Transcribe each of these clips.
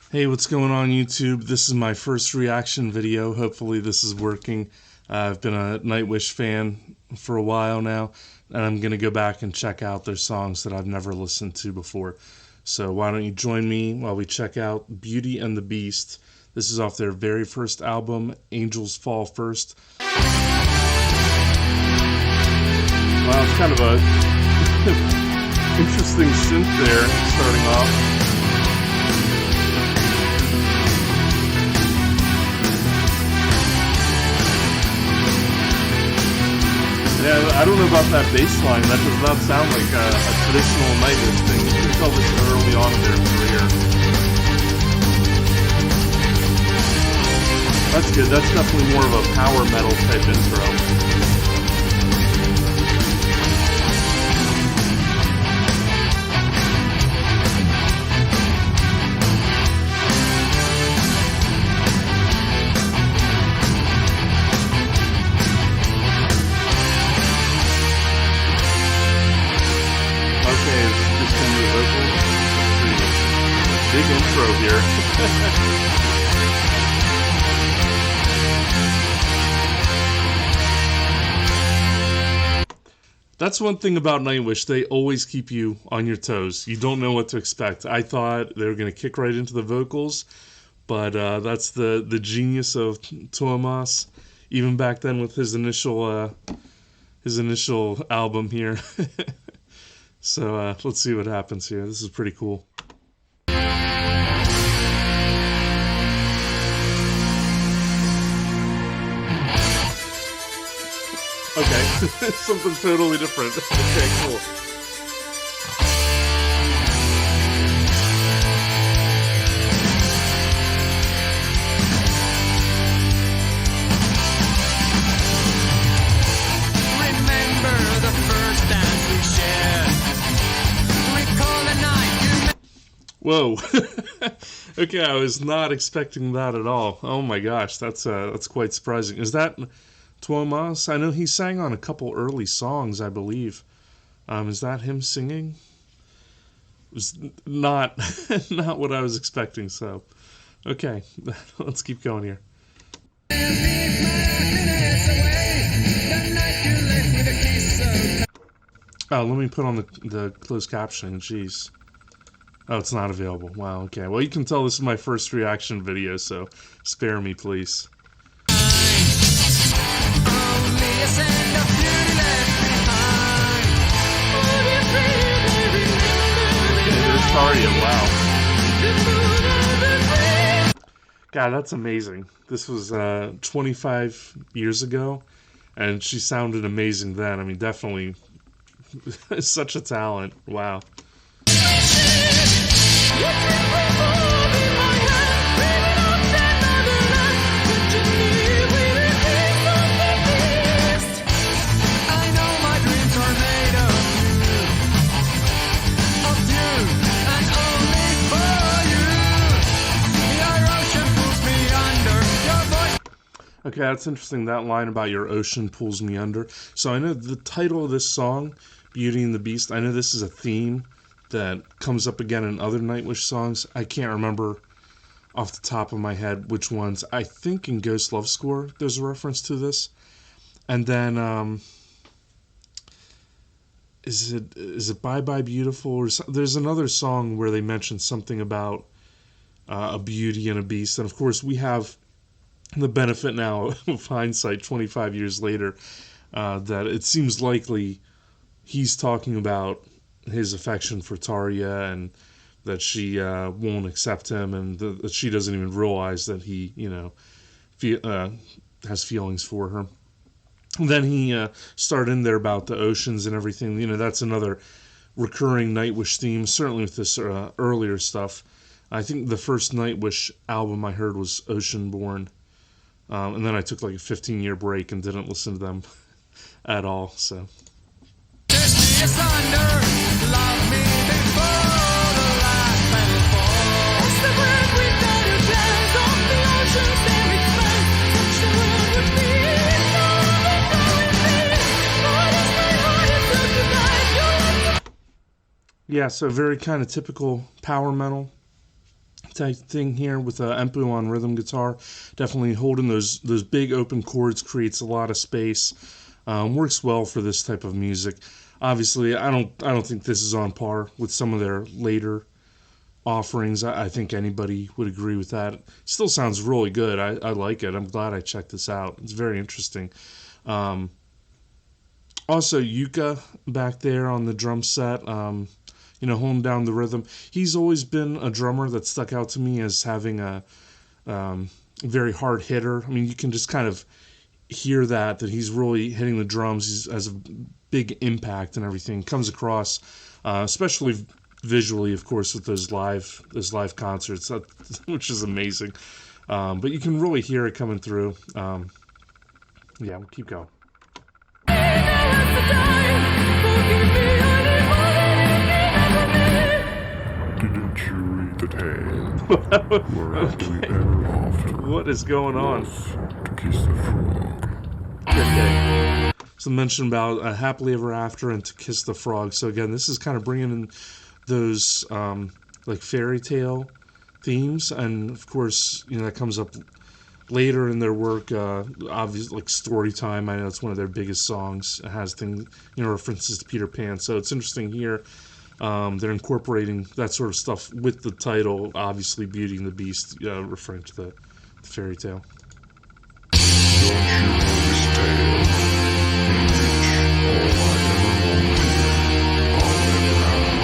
Hey, what's going on YouTube? This is my first reaction video. Hopefully this is working. I've been a Nightwish fan for a while now, and I'm going to go back and check out their songs that I've never listened to before. So why don't you join me while we check out Beauty and the Beast. This is off their very first album, Angels Fall First. Wow, it's kind of a interesting synth there, starting off. Yeah, I don't know about that bass line. That does not sound like a traditional Nightwish thing. You can tell this early on in their career. That's good. That's definitely more of a power metal type intro. Big intro here. That's one thing about Nightwish. They always keep you on your toes. You don't know what to expect. I thought they were going to kick right into the vocals, but that's the genius of Tuomas. Even back then with his initial album here. So let's see what happens here. This is pretty cool. Okay, something totally different. Okay, cool. Remember the first dance we shared. Recall the night you... Whoa. Okay, I was not expecting that at all. Oh my gosh, that's quite surprising. Is that Tuomas? I know he sang on a couple early songs, I believe. Is that him singing? It was not not what I was expecting, so okay, let's keep going here. Oh, let me put on the closed captioning, jeez. Oh, it's not available. Wow, okay. Well, you can tell this is my first reaction video, so spare me, please. Wow. God, that's amazing. This was 25 years ago, and she sounded amazing then. I mean, definitely such a talent. Wow. Okay, that's interesting, that line about your ocean pulls me under. So I know the title of this song, Beauty and the Beast, I know this is a theme that comes up again in other Nightwish songs. I can't remember off the top of my head which ones. I think in Ghost Love Score there's a reference to this. And then, is it Bye Bye Beautiful? Or there's another song where they mention something about a beauty and a beast. And of course we have the benefit now of hindsight 25 years later, that it seems likely he's talking about his affection for Tarja and that she won't accept him, and that she doesn't even realize that he, has feelings for her. And then he started in there about the oceans and everything. You know, that's another recurring Nightwish theme, certainly with this earlier stuff. I think the first Nightwish album I heard was Oceanborn. And then I took like a 15-year break and didn't listen to them at all, so. Yeah, so very kind of typical power metal type thing here with Empu on rhythm guitar. Definitely holding those big open chords creates a lot of space. Works well for this type of music. Obviously, I don't think this is on par with some of their later offerings. I think anybody would agree with that. It still sounds really good. I like it. I'm glad I checked this out. It's very interesting. Also, Yuka back there on the drum set, holding down the rhythm. He's always been a drummer that stuck out to me as having a very hard hitter. I mean, you can just kind of hear that he's really hitting the drums. He has a big impact and everything. Comes across, especially visually, of course, with those live concerts, which is amazing. But you can really hear it coming through. We'll keep going. Didn't you read the tale? Where happily ever after. What is going on? To kiss the frog. Okay. So mention about happily ever after and to kiss the frog. So again, this is kind of bringing in those like fairy tale themes, and of course, that comes up later in their work. Obviously, like Story Time. I know it's one of their biggest songs. It has things, references to Peter Pan. So it's interesting here. They're incorporating that sort of stuff with the title, obviously Beauty and the Beast, referring to the fairy tale. Don't you know this tale, in which all I ever wanted, I'll never have,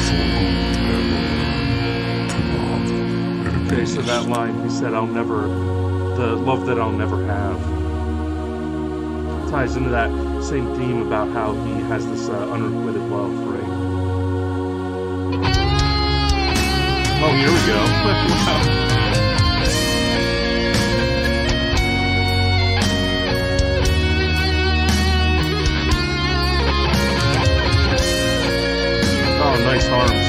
for whom ever learn to love and Okay, so that line, he said, the love that I'll never have, ties into that same theme about how he has this unrequited love, right? Oh, here we go. Wow. Oh, nice harms.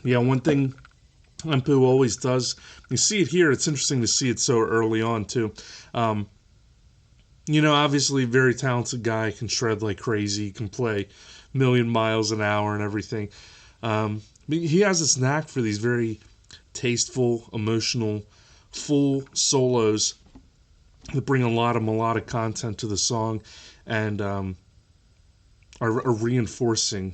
Yeah, one thing Empu always does, you see it here, it's interesting to see it so early on, too. Obviously, very talented guy, can shred like crazy, can play a million miles an hour and everything. He has this knack for these very tasteful, emotional, full solos that bring a lot of melodic content to the song and are reinforcing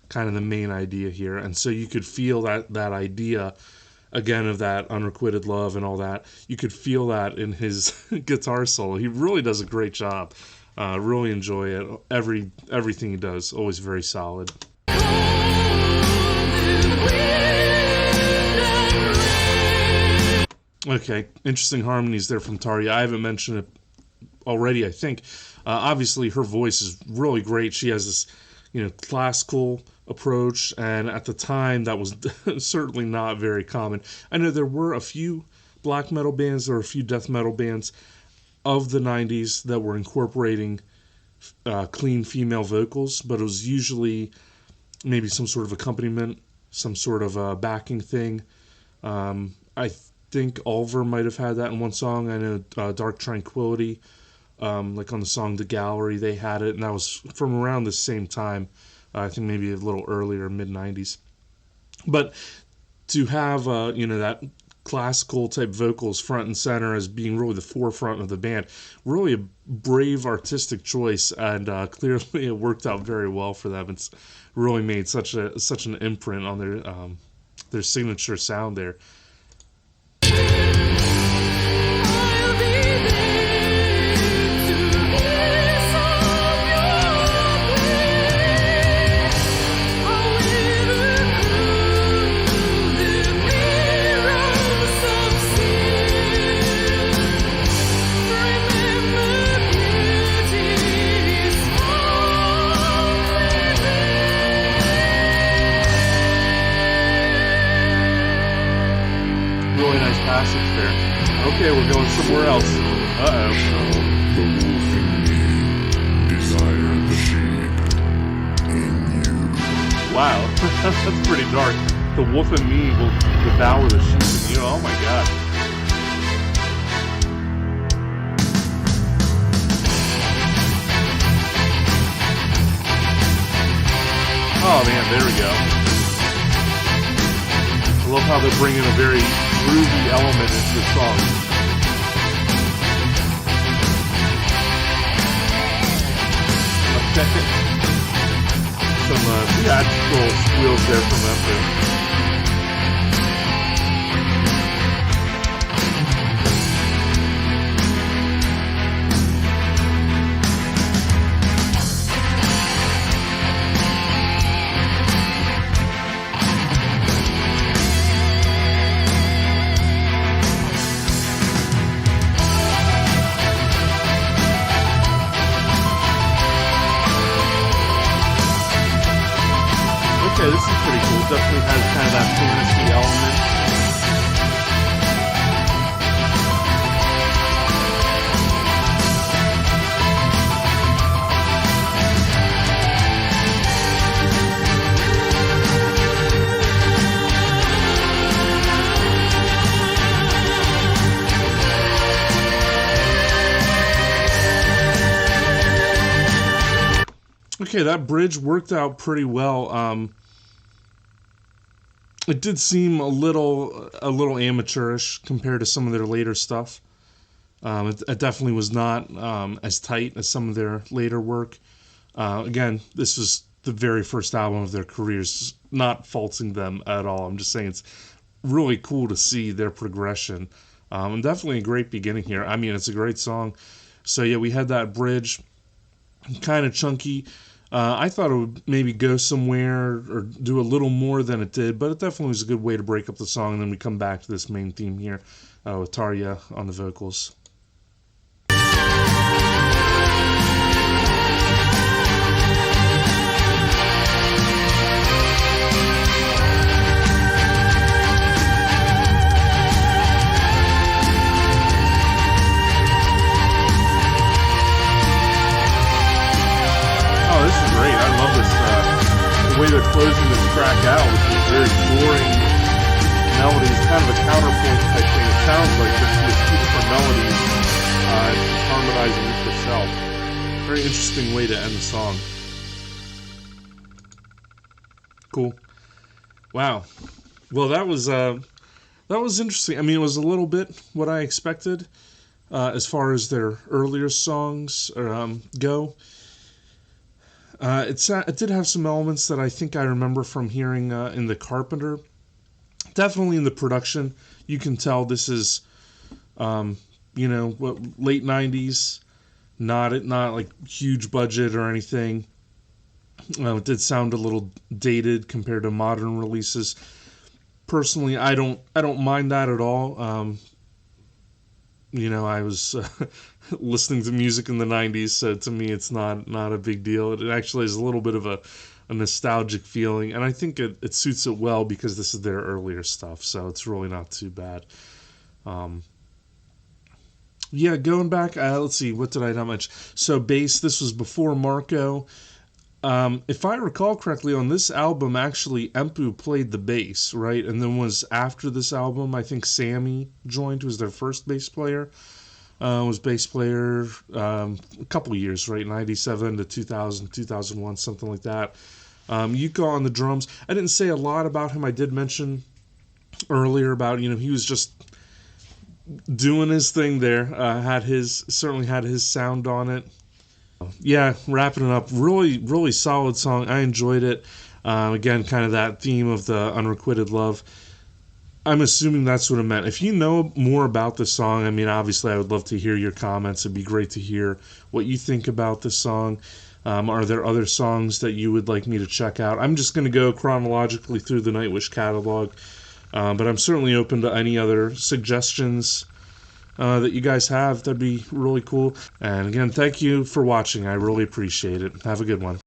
kind of the main idea here. And so you could feel that idea again of that unrequited love and all that. You could feel that in his guitar solo. He really does a great job. Really enjoy it. Everything he does, always very solid. Okay, interesting harmonies there from Tarja. I haven't mentioned it already, I think. Obviously, her voice is really great. She has this, classical approach, and at the time, that was certainly not very common. I know there were a few black metal bands or a few death metal bands of the 90s that were incorporating clean female vocals, but it was usually maybe some sort of accompaniment, some sort of backing thing. I think Ulver might have had that in one song. I know Dark Tranquility, like on the song The Gallery, they had it, and that was from around the same time. I think maybe a little earlier, mid-90s. But to have, that classical type vocals front and center as being really the forefront of the band, really a brave artistic choice, and clearly it worked out very well for them. It's really made such an imprint on their signature sound there. Okay, we're going somewhere else. Uh-oh. the wolf in me desire the sheep in you. Wow, that's pretty dark. The wolf in me will devour the sheep in you. Oh my god. Oh man, there we go. I love how they're bringing a very groovy element into the song. Okay. Some theatrical squeals there from them too. Okay, this is pretty cool. Definitely has kind of that fantasy element. Okay, that bridge worked out pretty well. It did seem a little amateurish compared to some of their later stuff. It definitely was not as tight as some of their later work. Again, this was the very first album of their careers, not faulting them at all. I'm just saying it's really cool to see their progression. And definitely a great beginning here. I mean, it's a great song. So yeah, we had that bridge, kind of chunky. I thought it would maybe go somewhere or do a little more than it did, but it definitely was a good way to break up the song. And then we come back to this main theme here with Tarja on the vocals. Great. I love this, the way they're closing this track out with these very boring melodies, kind of a counterpoint type thing. It sounds like just two different melodies, just harmonizing with itself. Very interesting way to end the song. Cool. Wow. Well, that was interesting. I mean, it was a little bit what I expected as far as their earlier songs go. It did have some elements that I think I remember from hearing in The Carpenter. Definitely in the production, you can tell this is, late 90s, not like huge budget or anything. It did sound a little dated compared to modern releases. Personally, I don't mind that at all. I was listening to music in the 90s, so to me it's not a big deal. It actually has a little bit of a nostalgic feeling, and I think it suits it well because this is their earlier stuff, so it's really not too bad. Going back, let's see, what did I not mention? So bass, this was before Marco. If I recall correctly, on this album, actually, Empu played the bass, right? And then was after this album, I think Sammy joined, who was their first bass player. Was bass player a couple years, right? 97 to 2000, 2001, something like that. Yuka on the drums. I didn't say a lot about him. I did mention earlier about, he was just doing his thing there. Certainly had his sound on it. Yeah, wrapping it up. Really, really solid song. I enjoyed it. Again, kind of that theme of the unrequited love. I'm assuming that's what it meant. If you know more about the song, I mean, obviously I would love to hear your comments. It'd be great to hear what you think about the song. Are there other songs that you would like me to check out? I'm just going to go chronologically through the Nightwish catalog, but I'm certainly open to any other suggestions that you guys have. That'd be really cool. And again, thank you for watching. I really appreciate it. Have a good one.